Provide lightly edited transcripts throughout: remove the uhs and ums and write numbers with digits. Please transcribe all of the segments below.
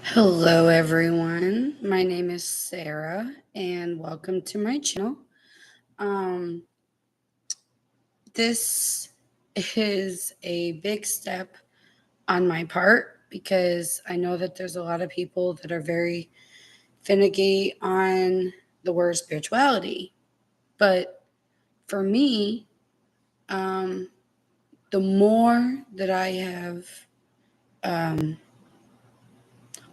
Hello, everyone. My name is Sarah, and welcome to my channel. Um, this is a big step on my part because I know that there's a lot of people that are very finicky on the word spirituality. But for me, um, the more that I have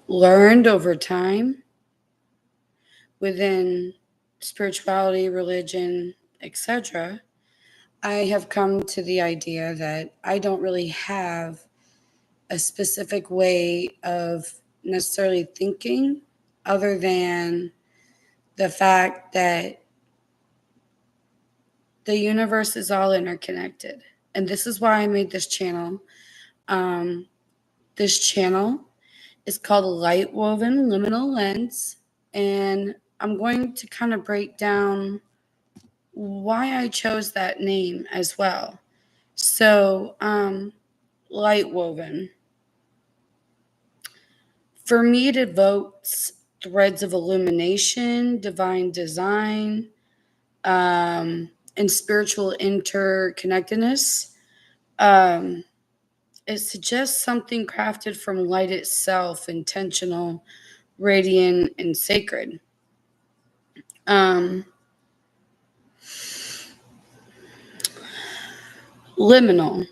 learned over time within spirituality, religion, etc., I have come to the idea that I don't really have a specific way of necessarily thinking other than the fact that the universe is all interconnected. And this is why I made this channel. Um, this channel is called Lightwoven Liminal Lens. And I'm going to kind of break down why I chose that name as well. So, light woven. For me, it evokes threads of illumination, divine design, and spiritual interconnectedness. Um, it suggests something crafted from light itself, intentional, radiant, and sacred. Um, Liminal.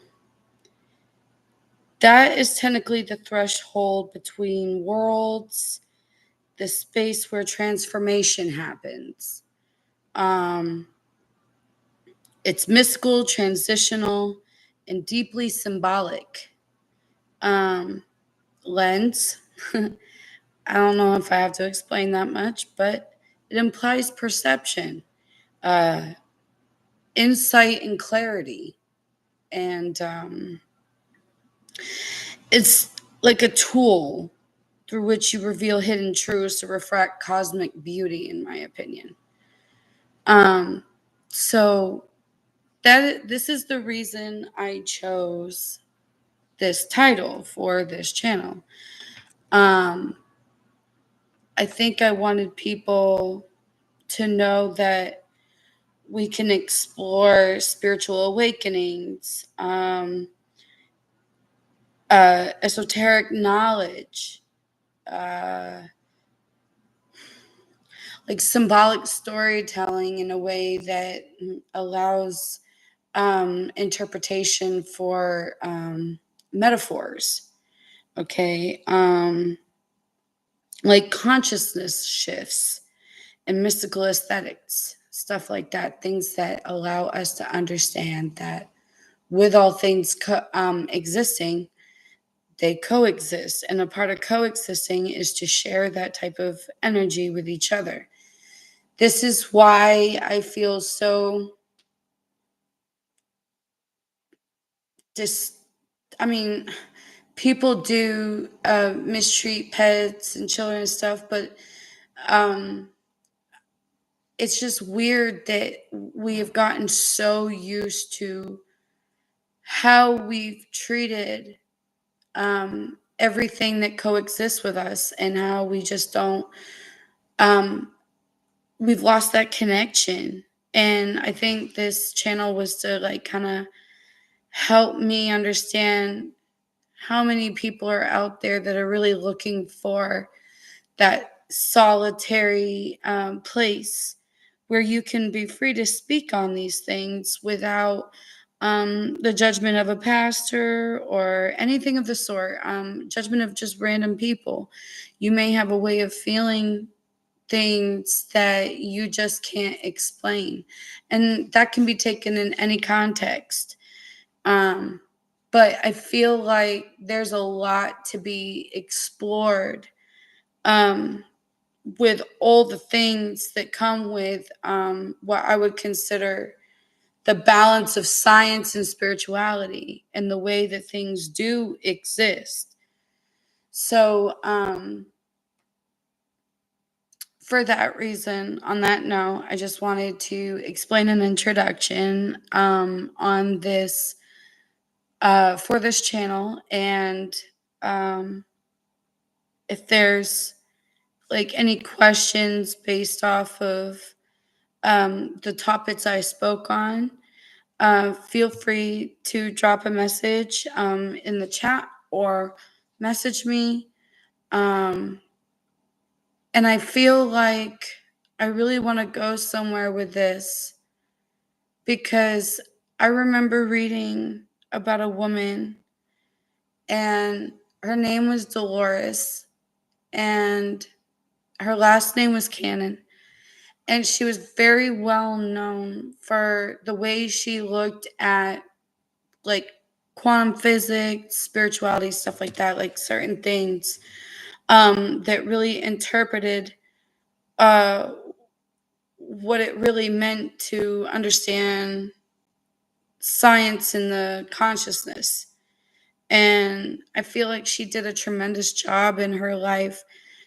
That is technically the threshold between worlds, the space where transformation happens. Um, it's mystical, transitional, and deeply symbolic. Um, Lens. I don't know if I have to explain that much, but it implies perception, uh, insight, and clarity. And it's like a tool through which you reveal hidden truths to refract cosmic beauty, in my opinion. Um, so this is the reason I chose this title for this channel. Um, I think I wanted people to know that we can explore spiritual awakenings, esoteric knowledge, uh, like symbolic storytelling in a way that allows interpretation for metaphors. Okay. Like consciousness shifts and mystical aesthetics, stuff like that, things that allow us to understand that with all things existing, they coexist. And a part of coexisting is to share that type of energy with each other. This is why I feel so I mean, people do mistreat pets and children and stuff, but um, it's just weird that we have gotten so used to how we've treated everything that coexists with us and how we just don't, um, we've lost that connection. And I think this channel was to like kind of help me understand how many people are out there that are really looking for that solitary place where you can be free to speak on these things without the judgment of a pastor or anything of the sort, judgment of just random people. You may have a way of feeling things that you just can't explain, and that can be taken in any context. Um, but I feel like there's a lot to be explored um, with all the things that come with what I would consider the balance of science and spirituality and the way that things do exist. So, for that reason, on that note, I just wanted to explain an introduction on this for this channel, and if there's like any questions based off of the topics I spoke on, feel free to drop a message in the chat or message me. And I feel like I really want to go somewhere with this because I remember reading about a woman, and her name was Dolores, and her last name was Cannon. And she was very well known for the way she looked at like quantum physics, spirituality, stuff like that, like certain things that really interpreted uh, what it really meant to understand science and the consciousness. And I feel like she did a tremendous job in her life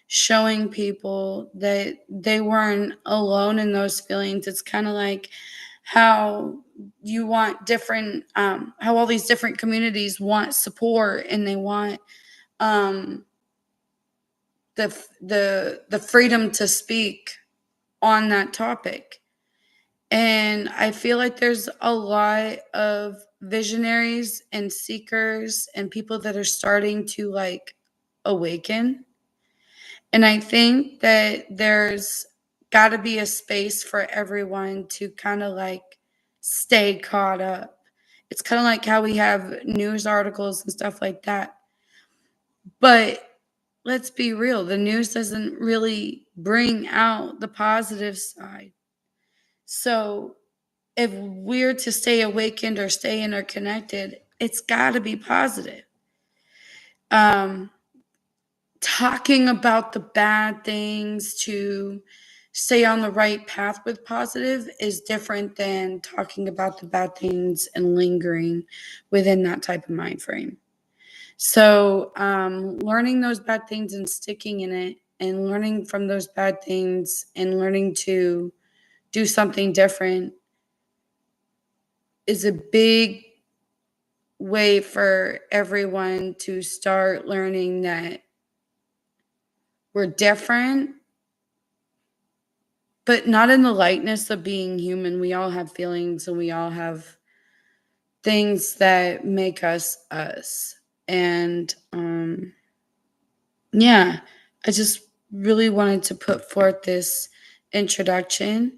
showing people that they weren't alone in those feelings. It's kind of like how you want different, how all these different communities want support, and they want um, the freedom to speak on that topic. And I feel like there's a lot of visionaries and seekers and people that are starting to like awaken. And I think that there's got to be a space for everyone to kind of like stay caught up. It's kind of like how we have news articles and stuff like that. But let's be real, the news doesn't really bring out the positive side. So if we're to stay awakened or stay interconnected, it's got to be positive. Talking about the bad things to stay on the right path with positive is different than talking about the bad things and lingering within that type of mind frame. So learning those bad things and sticking in it, and learning from those bad things and learning to do something different is a big way for everyone to start learning that we're different, but not in the lightness of being human. We all have feelings and we all have things that make us us. And yeah, I just really wanted to put forth this introduction.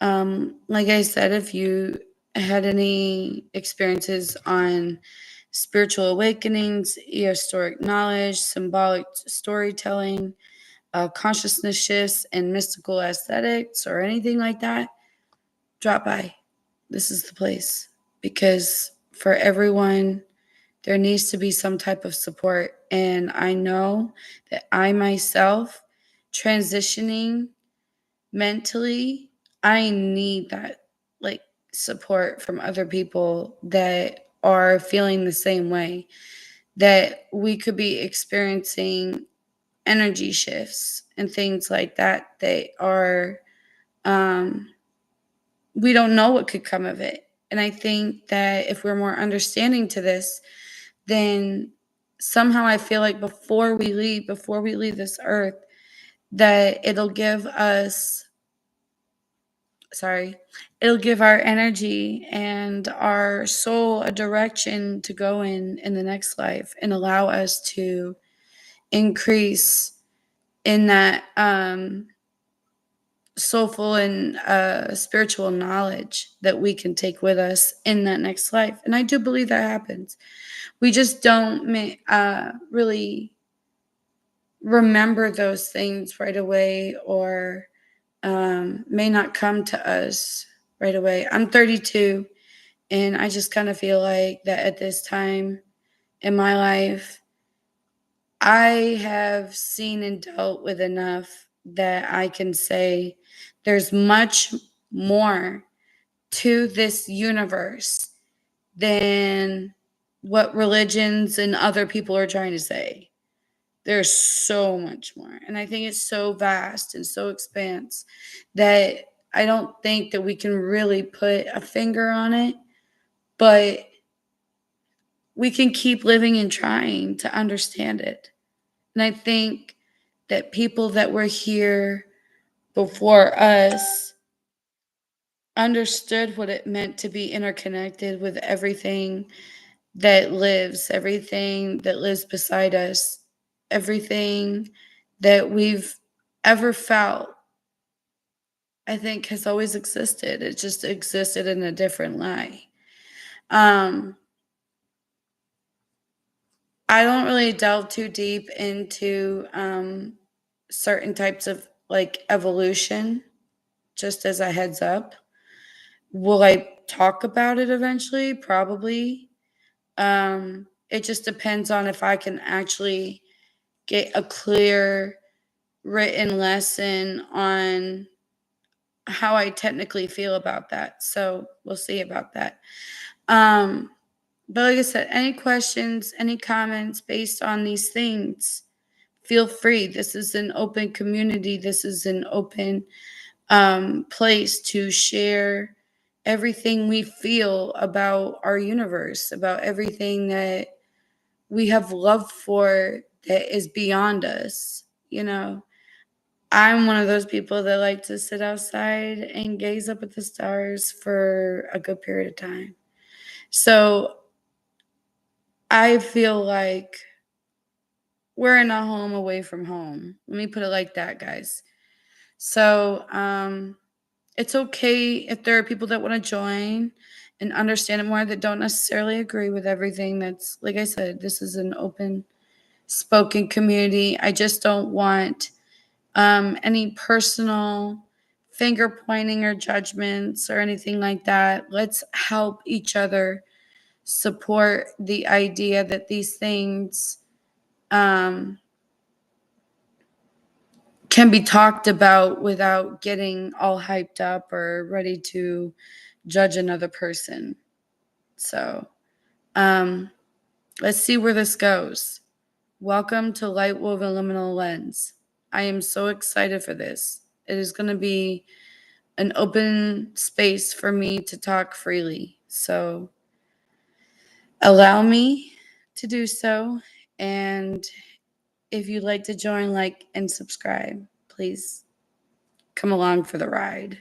Like I said, if you had any experiences on spiritual awakenings, esoteric knowledge, symbolic storytelling, consciousness shifts, and mystical aesthetics, or anything like that, drop by. This is the place, because for everyone, there needs to be some type of support. And I know that I myself, transitioning mentally, I need that like support from other people that are feeling the same way, that we could be experiencing energy shifts and things like that. They are we don't know what could come of it. And I think that if we're more understanding to this, then somehow I feel like before we leave this earth, that it'll give our energy and our soul a direction to go in the next life, and allow us to increase in that soulful and spiritual knowledge that we can take with us in that next life. And I do believe that happens. We just don't really remember those things right away, or may not come to us right away. I'm 32, and I just kind of feel like that at this time in my life, I have seen and dealt with enough that I can say there's much more to this universe than what religions and other people are trying to say. There's so much more. And I think it's so vast and so expanse that I don't think that we can really put a finger on it, but we can keep living and trying to understand it. And I think that people that were here before us understood what it meant to be interconnected with everything that lives, everything that lives beside us, everything that we've ever felt, I think has always existed. It just existed in a different light. Um, I don't really delve too deep into certain types of like evolution, just as a heads up. Will I talk about it eventually? Probably. It just depends on if I can actually get a clear written lesson on how I technically feel about that. So we'll see about that. Um, but like I said, any questions, any comments based on these things, feel free. This is an open community. This is an open place to share everything we feel about our universe, about everything that we have love for that is beyond us. You know, I'm one of those people that like to sit outside and gaze up at the stars for a good period of time. So I feel like we're in a home away from home. Let me put it like that, guys. So it's okay if there are people that want to join and understand it more that don't necessarily agree with everything. That's, like I said, this is an open spoken community. I just don't want any personal finger pointing or judgments or anything like that. Let's help each other support the idea that these things um, can be talked about without getting all hyped up or ready to judge another person. So um, let's see where this goes. Welcome to Lightwoven Liminal Lens. I am so excited for this. It is going to be an open space for me to talk freely. So allow me to do so. And if you'd like to join, like, and subscribe, please come along for the ride.